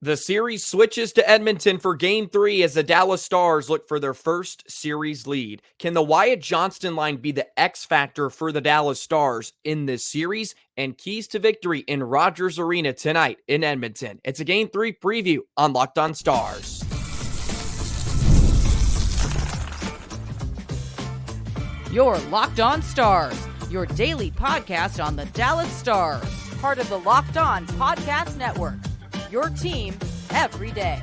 The series switches to Edmonton for Game 3 as the Dallas Stars look for their first series lead. Can the Wyatt Johnston line be the X factor for the Dallas Stars in this series? And keys to victory in Rogers Arena tonight in Edmonton. It's a Game 3 preview on Locked On Stars. You're Locked On Stars, your daily podcast on the Dallas Stars, part of the Locked On Podcast Network. Your team every day.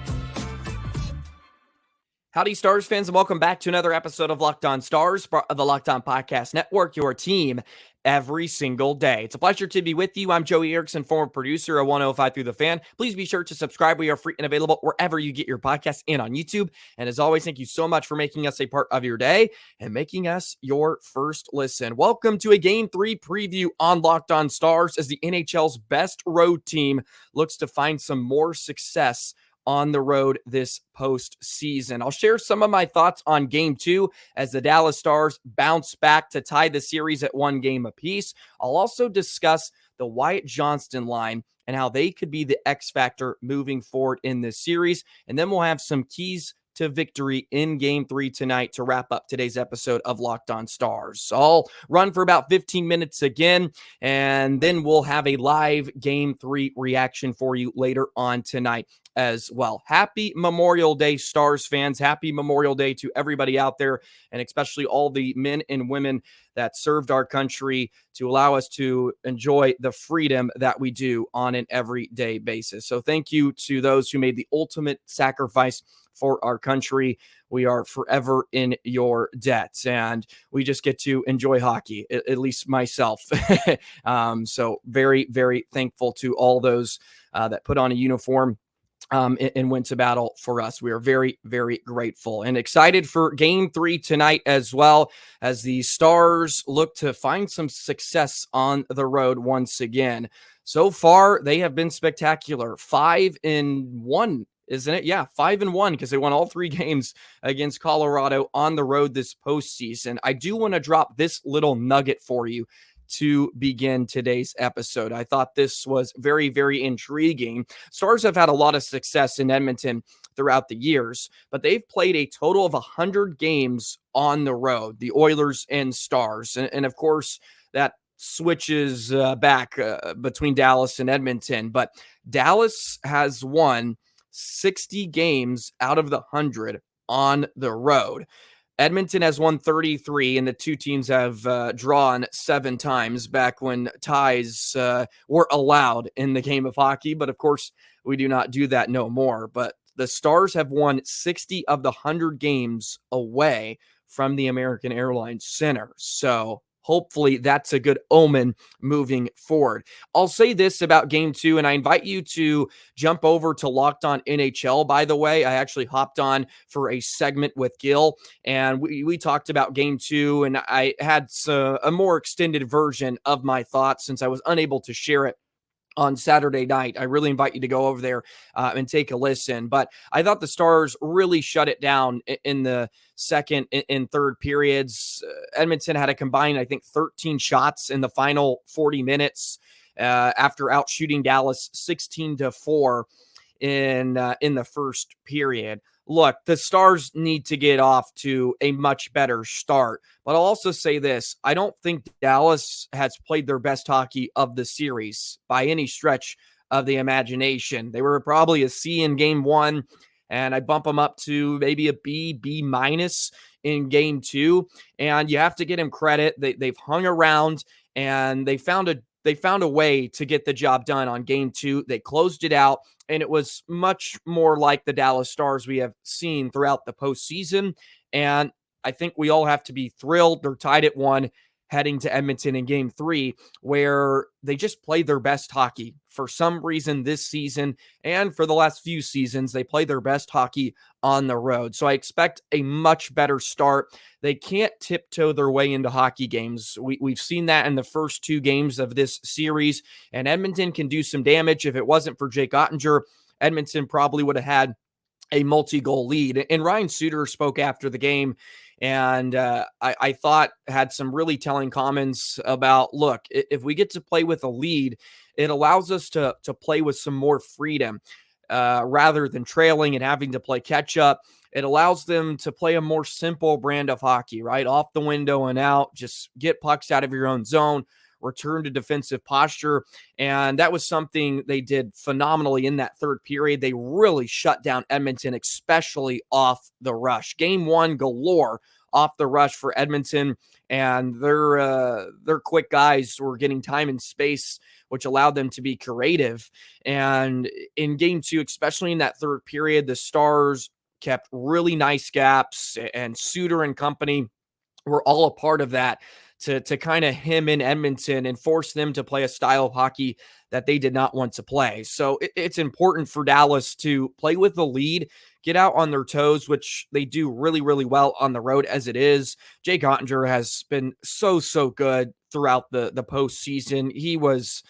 Howdy, Stars fans, and welcome back to another episode of Locked On Stars, part of the Locked On Podcast Network, your team every single day. It's a pleasure to be with you. I'm Joey Erickson, former producer of 105 Through the Fan. Please be sure to subscribe. We are free and available wherever you get your podcasts and on YouTube. And as always, thank you so much for making us a part of your day and making us your first listen. Welcome to a Game 3 preview on Locked On Stars as the NHL's best road team looks to find some more success on the road this postseason. I'll share some of my thoughts on Game 2 as the Dallas Stars bounce back to tie the series at 1 game apiece. I'll also discuss the Wyatt Johnston line and how they could be the X factor moving forward in this series. And then we'll have some keys to victory in Game 3 tonight to wrap up today's episode of Locked On Stars. So I'll run for about 15 minutes again, and then we'll have a live Game 3 reaction for you later on tonight as well. Happy Memorial Day, Stars fans. Happy Memorial Day to everybody out there, and especially all the men and women that served our country to allow us to enjoy the freedom that we do on an everyday basis. So thank you to those who made the ultimate sacrifice for our country. We are forever in your debt, and we just get to enjoy hockey, at least myself. So very, very thankful to all those that put on a uniform and went to battle for us. We are very, very grateful and excited for Game 3 tonight as well, as the Stars look to find some success on the road once again. So far, they have been spectacular. 5-1. Isn't it? Yeah, 5-1 because they won all 3 games against Colorado on the road this postseason. I do want to drop this little nugget for you to begin today's episode. I thought this was very, very intriguing. Stars have had a lot of success in Edmonton throughout the years, but they've played a total of 100 games on the road, the Oilers and Stars. And of course, that switches back between Dallas and Edmonton, but Dallas has won 60 games out of the 100 on the road. Edmonton has won 33, and the two teams have drawn 7 times back when ties were allowed in the game of hockey. But of course, we do not do that no more. But the Stars have won 60 of the 100 games away from the American Airlines Center. So hopefully that's a good omen moving forward. I'll say this about Game 2, and I invite you to jump over to Locked On NHL, by the way. I actually hopped on for a segment with Gil, and we talked about Game 2, and I had a more extended version of my thoughts since I was unable to share it on Saturday night. I really invite you to go over there and take a listen. But I thought the Stars really shut it down in the second and third periods. Edmonton had a combined, I think, 13 shots in the final 40 minutes after outshooting Dallas 16-4 in the first period. Look, the Stars need to get off to a much better start. But I'll also say this. I don't think Dallas has played their best hockey of the series by any stretch of the imagination. They were probably a C in Game 1, and I bump them up to maybe a B minus in Game 2. And you have to get them credit. They've hung around, and they found a way to get the job done on Game 2. They closed it out, and it was much more like the Dallas Stars we have seen throughout the postseason. And I think we all have to be thrilled. They're tied at 1 heading to Edmonton in Game 3, where they just played their best hockey. For some reason this season and for the last few seasons, they play their best hockey on the road. So I expect a much better start. They can't tiptoe their way into hockey games. We've seen that in the first 2 games of this series, and Edmonton can do some damage. If it wasn't for Jake Ottinger, Edmonton probably would have had a multi-goal lead. And Ryan Suter spoke after the game, and I thought had some really telling comments about, look, if we get to play with a lead, it allows us to play with some more freedom. rather than trailing and having to play catch up. It allows them to play a more simple brand of hockey, right? Off the window and out, just get pucks out of your own zone, return to defensive posture. And that was something they did phenomenally in that third period. They really shut down Edmonton, especially off the rush. Game one galore off the rush for Edmonton, and their quick guys were getting time and space, which allowed them to be creative. And in game two, especially in that third period, the Stars kept really nice gaps, and Suter and company were all a part of that to kind of hem in Edmonton and force them to play a style of hockey that they did not want to play. So it's important for Dallas to play with the lead, get out on their toes, which they do really, really well on the road as it is. Jake Ottinger has been so good throughout the postseason. He was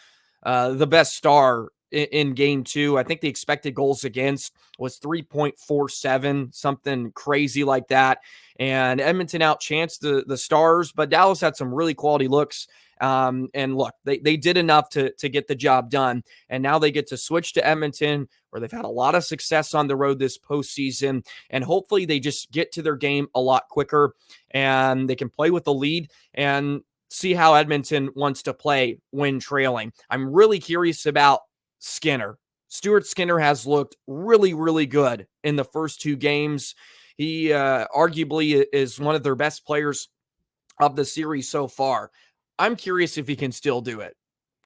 the best star in game two. I think the expected goals against was 3.47, something crazy like that. And Edmonton outchanced the Stars, but Dallas had some really quality looks. And look, they did enough to get the job done. And now they get to switch to Edmonton, where they've had a lot of success on the road this postseason. And hopefully they just get to their game a lot quicker and they can play with the lead and see how Edmonton wants to play when trailing. I'm really curious about Skinner. Stuart Skinner has looked really, really good in the first two games. He arguably is one of their best players of the series so far. I'm curious if he can still do it.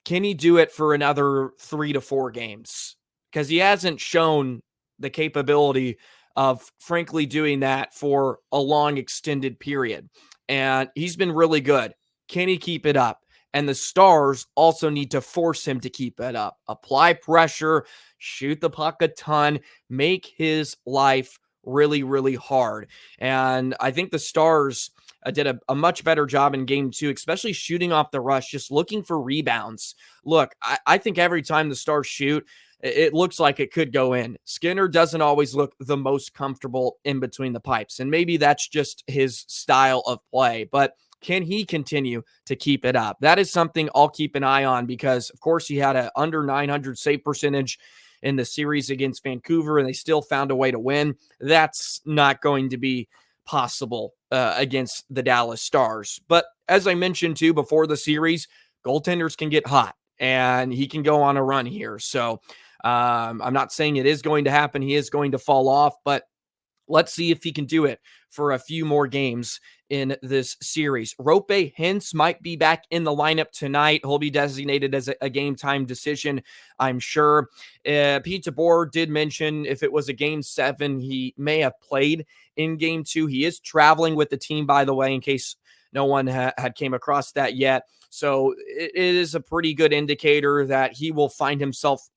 Can he do it for another 3 to 4 games? Because he hasn't shown the capability of, frankly, doing that for a long extended period. And he's been really good. Can he keep it up? And the Stars also need to force him to keep it up. Apply pressure, shoot the puck a ton, make his life really, really hard. And I think the Stars did a much better job in game two, especially shooting off the rush, just looking for rebounds. Look, I think every time the Stars shoot, it looks like it could go in. Skinner doesn't always look the most comfortable in between the pipes, and maybe that's just his style of play, but can he continue to keep it up? That is something I'll keep an eye on because, of course, he had an under 900 save percentage in the series against Vancouver, and they still found a way to win. That's not going to be possible against the Dallas Stars. But as I mentioned, too, before the series, goaltenders can get hot, and he can go on a run here. So I'm not saying it is going to happen. He is going to fall off, but let's see if he can do it for a few more games in this series. Roope Hintz might be back in the lineup tonight. He'll be designated as a game time decision, I'm sure. Pete DeBoer did mention if it was a game 7, he may have played in game 2. He is traveling with the team, by the way, in case no one had came across that yet. So it is a pretty good indicator that he will find himself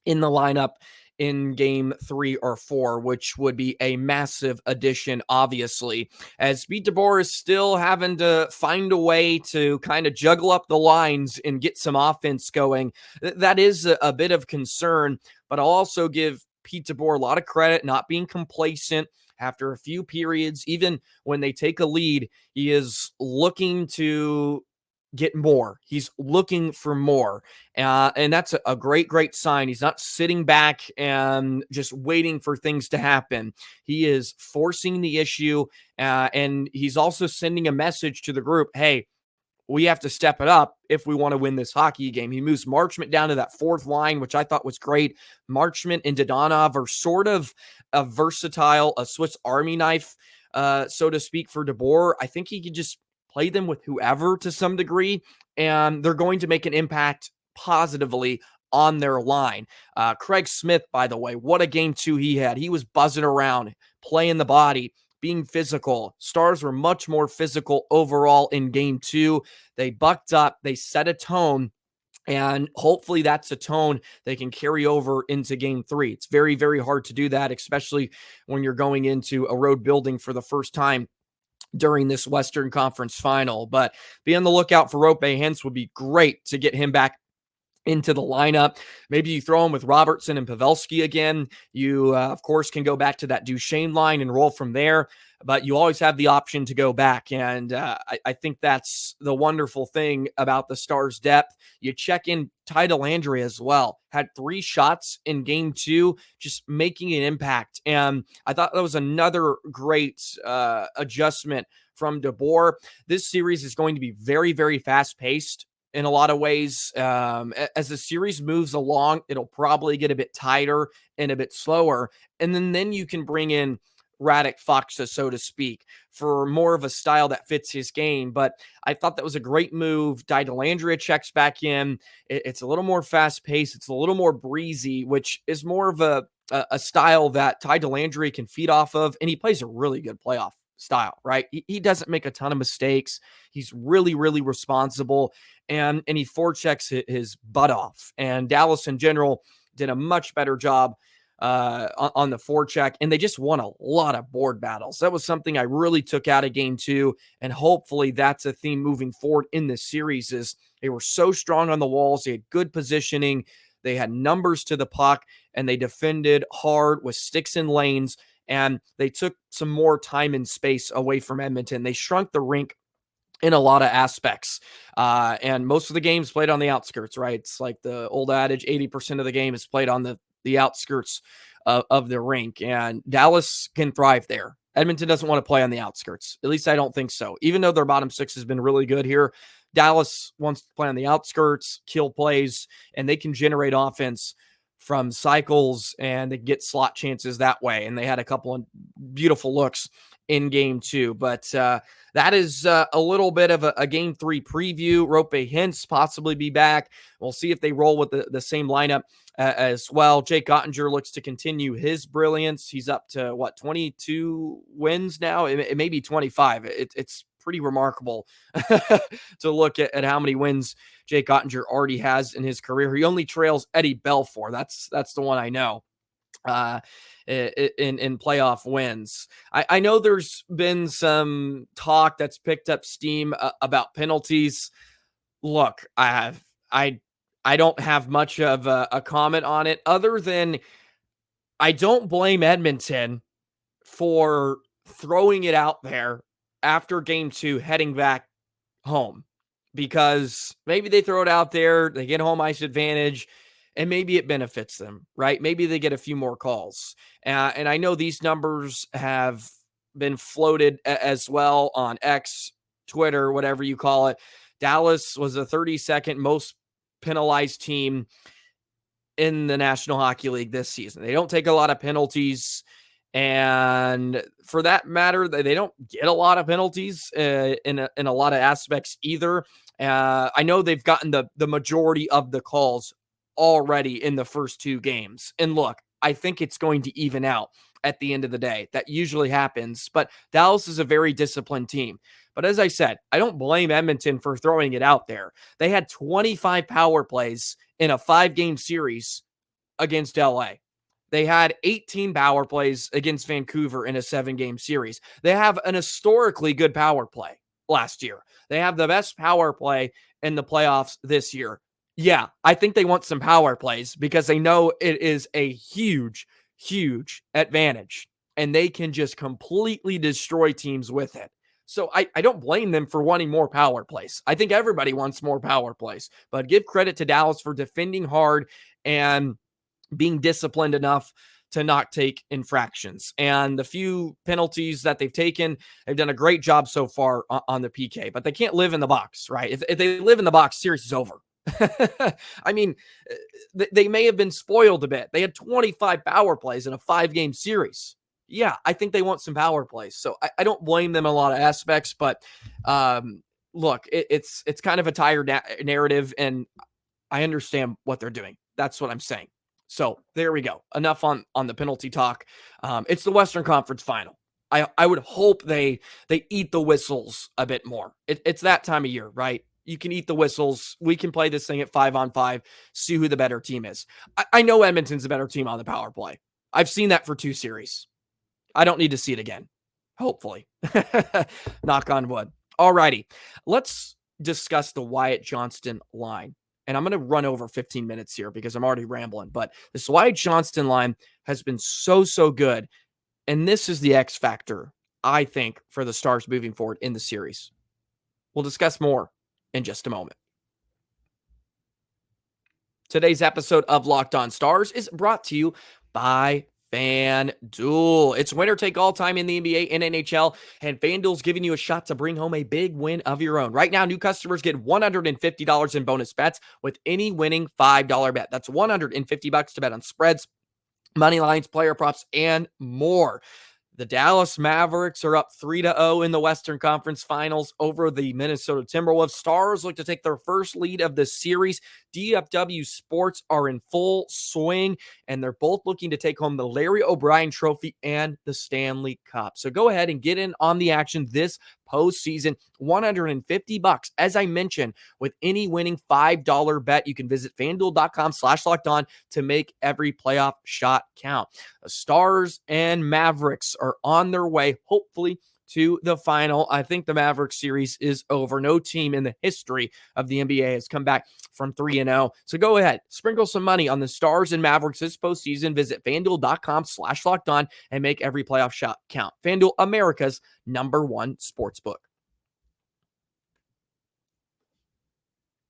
in the lineup in game 3 or 4, which would be a massive addition, obviously, as Pete DeBoer is still having to find a way to kind of juggle up the lines and get some offense going. That is a bit of concern, but I'll also give Pete DeBoer a lot of credit, not being complacent. After a few periods, even when they take a lead, he is looking to get more. He's looking for more. And that's a great sign. He's not sitting back and just waiting for things to happen. He is forcing the issue. And he's also sending a message to the group. Hey, we have to step it up if we want to win this hockey game. He moves Marchment down to that fourth line, which I thought was great. Marchment and Dadonov are sort of a versatile, a Swiss Army knife, so to speak, for DeBoer. I think he could just play them with whoever to some degree, and they're going to make an impact positively on their line. Craig Smith, by the way, what a game 2 he had. He was buzzing around, playing the body, being physical. Stars were much more physical overall in game 2. They bucked up, they set a tone, and hopefully that's a tone they can carry over into game 3. It's very, very hard to do that, especially when you're going into a road building for the first time during this Western Conference final. But be on the lookout for Roope Hintz. Would be great to get him back into the lineup. Maybe you throw him with Robertson and Pavelski again. You, of course, can go back to that Duchesne line and roll from there, but you always have the option to go back. And I think that's the wonderful thing about the Stars' depth. You check in Ty Dellandrea as well. Had 3 shots in game 2, just making an impact. And I thought that was another great adjustment from DeBoer. This series is going to be very, very fast-paced in a lot of ways. As the series moves along, it'll probably get a bit tighter and a bit slower. And then you can bring in Radek Faksa, so to speak, for more of a style that fits his game. But I thought that was a great move. Ty Dellandrea checks back in. It's a little more fast-paced. It's a little more breezy, which is more of a style that Ty Dellandrea can feed off of. And he plays a really good playoff style, right? He doesn't make a ton of mistakes. He's really, really responsible, and he forechecks his butt off. And Dallas in general did a much better job on the forecheck, and they just won a lot of board battles. That was something I really took out of game 2, and hopefully that's a theme moving forward in this series. Is they were so strong on the walls, they had good positioning, they had numbers to the puck, and they defended hard with sticks and lanes. And they took some more time and space away from Edmonton. They shrunk the rink in a lot of aspects. And most of the games played on the outskirts, right? It's like the old adage, 80% of the game is played on the outskirts of the rink. And Dallas can thrive there. Edmonton doesn't want to play on the outskirts. At least I don't think so. Even though their bottom 6 has been really good here, Dallas wants to play on the outskirts, kill plays, and they can generate offense from cycles, and they get slot chances that way. And they had a couple of beautiful looks in game 2. But that is a little bit of a game 3 preview. Roope Hintz possibly be back. We'll see if they roll with the same lineup as well. Jake Ottinger looks to continue his brilliance. He's up to, 22 wins now? It may be 25. It's pretty remarkable to look at how many wins Jake Ottinger already has in his career. He only trails Eddie Belfour. That's the one I know in playoff wins. I know there's been some talk that's picked up steam about penalties. Look, I don't have much of a comment on it, other than I don't blame Edmonton for throwing it out there after game 2, heading back home, because maybe they throw it out there, they get home ice advantage, and maybe it benefits them, right? Maybe they get a few more calls. And I know these numbers have been floated as well on X, Twitter, whatever you call it. Dallas was the 32nd most penalized team in the National Hockey League this season. They don't take a lot of penalties. And for that matter, they don't get a lot of penalties in a lot of aspects either. I know they've gotten the majority of the calls already in the first 2 games. And look, I think it's going to even out at the end of the day. That usually happens. But Dallas is a very disciplined team. But as I said, I don't blame Edmonton for throwing it out there. They had 25 power plays in a 5-game series against LA. They had 18 power plays against Vancouver in a 7-game series. They have an historically good power play last year. They have the best power play in the playoffs this year. Yeah, I think they want some power plays because they know it is a huge, huge advantage, and they can just completely destroy teams with it. So I don't blame them for wanting more power plays. I think everybody wants more power plays, but give credit to Dallas for defending hard and being disciplined enough to not take infractions. And the few penalties that they've taken, they've done a great job so far on the PK, but they can't live in the box, right? If they live in the box, series is over. I mean, they may have been spoiled a bit. They had 25 power plays in a 5-game series. Yeah, I think they want some power plays. So I don't blame them in a lot of aspects, but look, it's kind of a tired narrative, and I understand what they're doing. That's what I'm saying. So there we go. Enough on the penalty talk. It's the Western Conference Final. I would hope they eat the whistles a bit more. It's that time of year, right? You can eat the whistles. We can play this thing at 5-on-5, see who the better team is. I know Edmonton's the better team on the power play. I've seen that for 2 series. I don't need to see it again. Hopefully. Knock on wood. All righty. Let's discuss the Wyatt Johnston line. and I'm going to run over 15 minutes here because I'm already rambling, but this Wyatt Johnston line has been so good. And this is the X factor, I think, for the Stars moving forward in the series. We'll discuss more in just a moment. Today's episode of Locked On Stars is brought to you by FanDuel. It's winner take all time in the NBA and NHL, and FanDuel's giving you a shot to bring home a big win of your own. Right now, new customers get $150 in bonus bets with any winning $5 bet. That's $150 to bet on spreads, money lines, player props, and more. The Dallas Mavericks are up 3-0 in the Western Conference Finals over the Minnesota Timberwolves. Stars look to take their first lead of the series. DFW Sports are in full swing, and they're both looking to take home the Larry O'Brien Trophy and the Stanley Cup. So go ahead and get in on the action this postseason. $150, as I mentioned, with any winning $5 bet. You can visit FanDuel.com/lockedon to make every playoff shot count. The Stars and Mavericks are on their way, hopefully, to the final. I think the Mavericks series is over. No team in the history of the NBA has come back from 3-0. So go ahead, sprinkle some money on the Stars and Mavericks this postseason. Visit FanDuel.com/lockedon and make every playoff shot count. FanDuel, America's #1 sportsbook.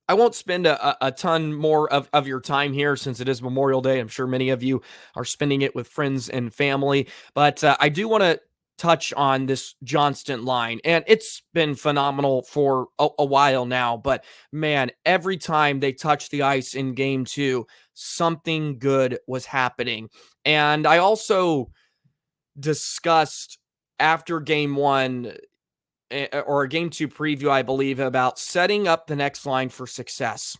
I won't spend a ton more of your time here since it is Memorial Day. I'm sure many of you are spending it with friends and family, but I do want to touch on this Johnston line, and it's been phenomenal for a while now, but man, every time they touched the ice in game 2, something good was happening. And I also discussed after game 1 or a game 2 preview, I believe, about setting up the next line for success.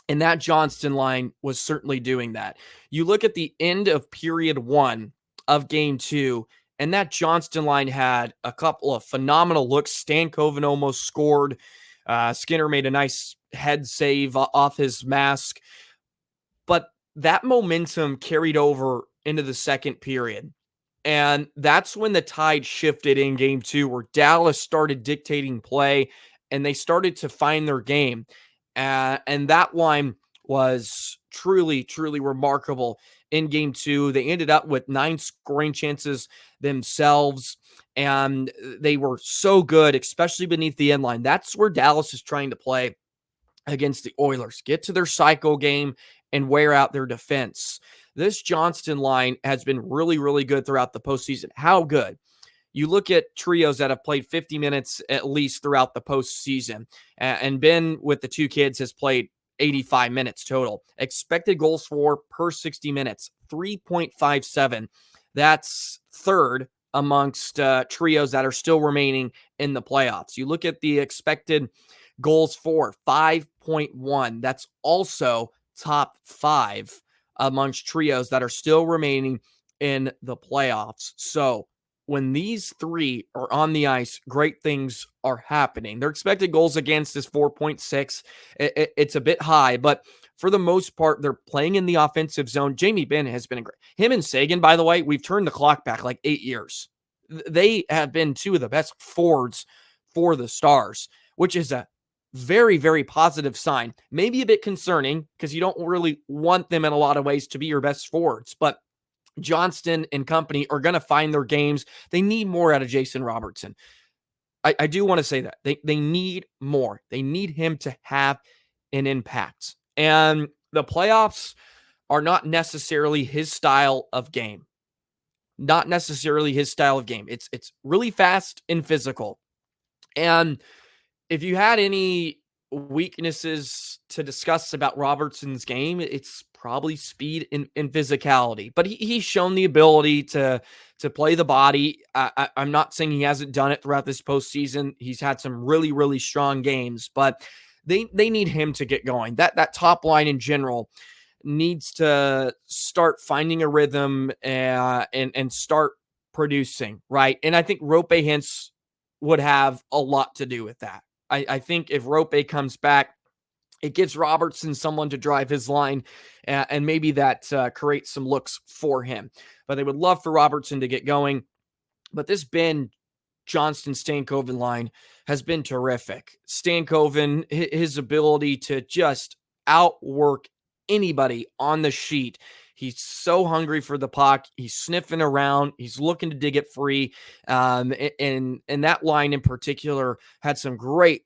And that Johnston line was certainly doing that. You look at the end of period 1 of game 2, and that Johnston line had a couple of phenomenal looks. Stankoven almost scored. Skinner made a nice head save off his mask. But that momentum carried over into the second period. And that's when the tide shifted in game 2, where Dallas started dictating play and they started to find their game. And that line was truly remarkable in game 2. They ended up with 9 scoring chances themselves, and they were so good, especially beneath the end line. That's where Dallas is trying to play against the Oilers. Get to their psycho game and wear out their defense. This Johnston line has been really good throughout the postseason. How good? You look at trios that have played 50 minutes at least throughout the postseason, and Ben with the 2 kids has played 85 minutes total. Expected goals for per 60 minutes, 3.57. That's third amongst trios that are still remaining in the playoffs. You look at the expected goals for, 5.1. That's also top 5 amongst trios that are still remaining in the playoffs. So when these 3 are on the ice, great things are happening. Their expected goals against is 4.6. It's a bit high, but for the most part, they're playing in the offensive zone. Jamie Benn has been great. Him and Sagan, by the way, we've turned the clock back like 8 years. They have been 2 of the best forwards for the Stars, which is a very positive sign. Maybe a bit concerning because you don't really want them in a lot of ways to be your best forwards, but Johnston and company are going to find their games. They need more out of Jason Robertson. I do want to say that. They need more. They need him to have an impact. And the playoffs are not necessarily his style of game. Not necessarily his style of game. It's really fast and physical. And if you had any weaknesses to discuss about Robertson's game, it's probably speed and physicality. But he's shown the ability to play the body. I'm not saying he hasn't done it throughout this postseason. He's had some really strong games, but they need him to get going. That top line in general needs to start finding a rhythm and start producing, right? And I think Roope Hintz would have a lot to do with that. I think if Roope comes back, it gives Robertson someone to drive his line, and maybe that creates some looks for him. But they would love for Robertson to get going. But this Ben Johnston Stankoven line has been terrific. Stankoven, his ability to just outwork anybody on the sheet. He's so hungry for the puck. He's sniffing around. He's looking to dig it free. And that line in particular had some great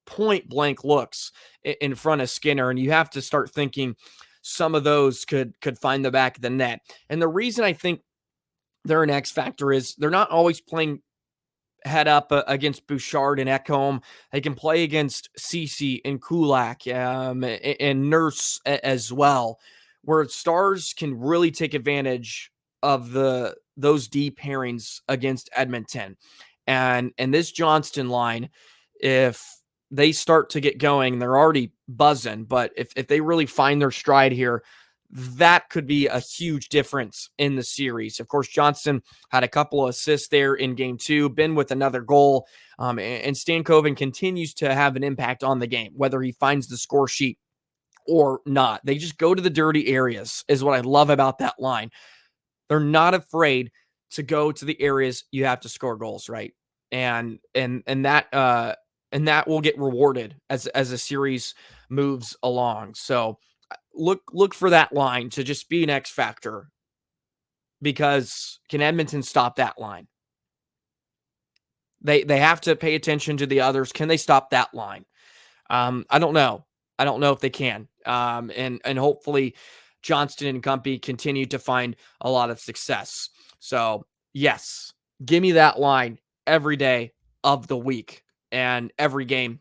point blank looks in front of Skinner. And you have to start thinking some of those could find the back of the net. And the reason I think they're an X factor is they're not always playing head up against Bouchard and Ekholm. They can play against Ceci and Kulak and Nurse as well, where Stars can really take advantage of those deep pairings against Edmonton. And this Johnston line, if they start to get going, they're already buzzing, but if they really find their stride here, that could be a huge difference in the series. Of course, Johnston had a couple of assists there in game 2, been with another goal, and Stankoven continues to have an impact on the game, whether he finds the score sheet or not. They just go to the dirty areas is what I love about that line. They're not afraid to go to the areas you have to score goals, right? And that will get rewarded as a series moves along. So look for that line to just be an X factor, because can Edmonton stop that line? They have to pay attention to the others. Can they stop that line? I don't know. I don't know if they can. And hopefully Johnston and company continue to find a lot of success. So yes, give me that line every day of the week and every game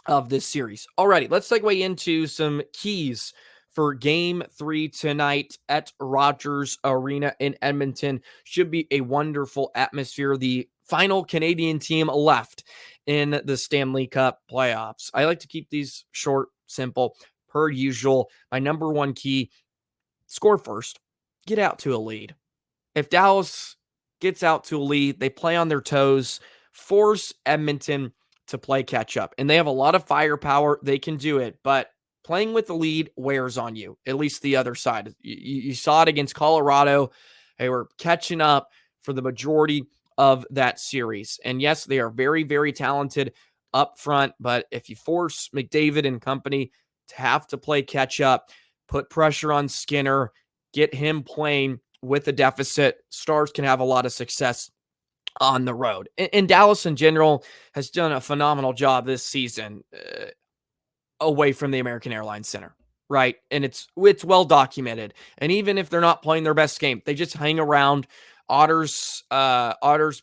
of this series. Alrighty, let's segue into some keys for game 3 tonight at Rogers Arena in Edmonton. Should be a wonderful atmosphere. The final Canadian team left in the Stanley Cup playoffs. I like to keep these short, simple, per usual. My number one key: score first, get out to a lead. If Dallas gets out to a lead, they play on their toes, force Edmonton to play catch up. And they have a lot of firepower. They can do it, but playing with the lead wears on you, at least the other side. You saw it against Colorado. They were catching up for the majority of that series. And yes, they are very, very talented up front, but if you force McDavid and company to have to play catch up, put pressure on Skinner, get him playing with a deficit, Stars can have a lot of success on the road. And Dallas in general has done a phenomenal job this season away from the American Airlines Center, right? And it's well documented. And even if they're not playing their best game, they just hang around. Otter's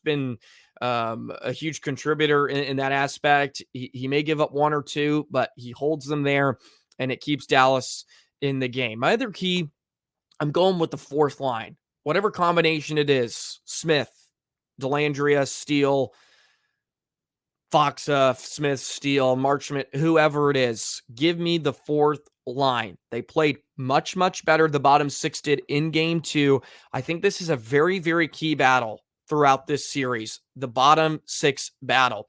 been a huge contributor in that aspect. He may give up one or two, but he holds them there, and it keeps Dallas in the game. My other key, I'm going with the fourth line. Whatever combination it is, Smith, Dellandrea, Steele, Fox, Smith, Steele, Marchment, whoever it is, give me the fourth line. They played much, much better. The bottom six did in game 2. I think this is a very, very key battle throughout this series. The bottom 6 battle.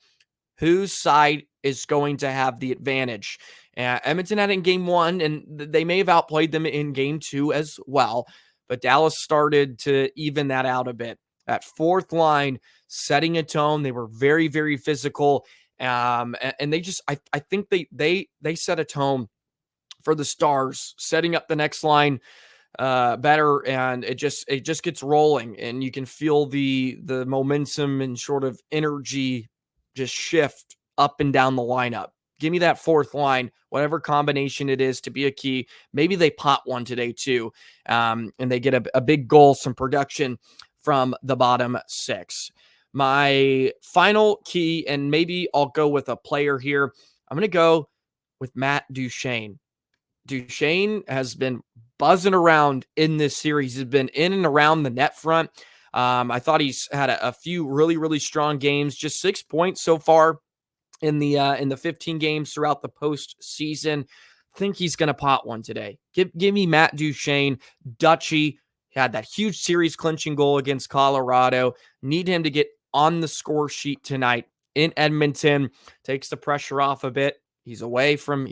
Whose side is going to have the advantage? Edmonton had it in game 1, and they may have outplayed them in game 2 as well. But Dallas started to even that out a bit. That fourth line setting a tone. They were very, very physical. And they just, I think they set a tone for the Stars, setting up the next line better. And it just gets rolling, and you can feel the momentum and sort of energy just shift up and down the lineup. Give me that fourth line, whatever combination it is, to be a key. Maybe they pot one today too, and they get a big goal, some production from the bottom 6. My final key, and maybe I'll go with a player here. I'm going to go with Matt Duchene. Duchene has been buzzing around in this series. He's been in and around the net front. I thought he's had a few really, really strong games. Just 6 points so far in the 15 games throughout the postseason. I think he's going to pot one today. Give me Matt Duchene. Dutchy had that huge series clinching goal against Colorado. Need him to get on the score sheet tonight in Edmonton. Takes the pressure off a bit. He's away from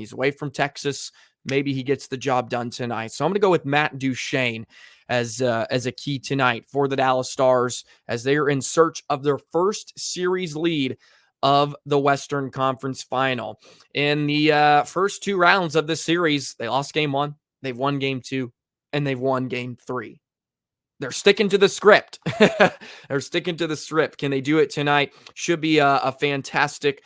Texas. Maybe he gets the job done tonight. So I'm going to go with Matt Duchene as a key tonight for the Dallas Stars, as they are in search of their first series lead of the Western Conference Final. In the first 2 rounds of this series, they lost game 1, they've won game 2, and they've won game 3. They're sticking to the script. They're sticking to the script. Can they do it tonight? Should be a fantastic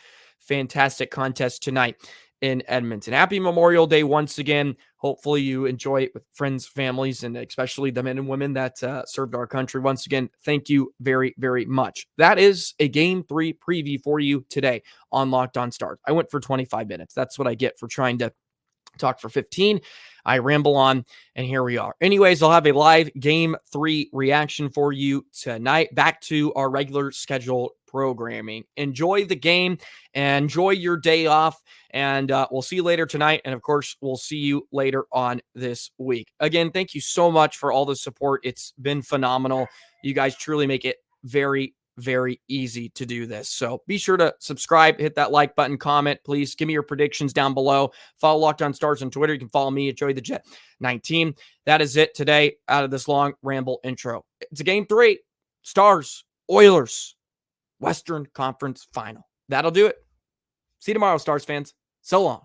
contest tonight in Edmonton. Happy Memorial Day once again. Hopefully you enjoy it with friends, families, and especially the men and women that served our country. Once again, thank you very, very much. That is a Game 3 preview for you today on Locked On Stars. I went for 25 minutes. That's what I get for trying to talk for 15. I ramble on, and here we are. Anyways, I'll have a live Game 3 reaction for you tonight. Back to our regular scheduled programming. Enjoy the game and enjoy your day off, and we'll see you later tonight. And of course, we'll see you later on this week. Again, thank you so much for all the support. It's been phenomenal. You guys truly make it very, very easy to do this. So be sure to subscribe, hit that like button, comment, please. Give me your predictions down below. Follow Locked On Stars on Twitter. You can follow me at JoeyTheJet19. That is it today out of this long ramble intro. It's a Game 3. Stars, Oilers, Western Conference Final. That'll do it. See you tomorrow, Stars fans. So long.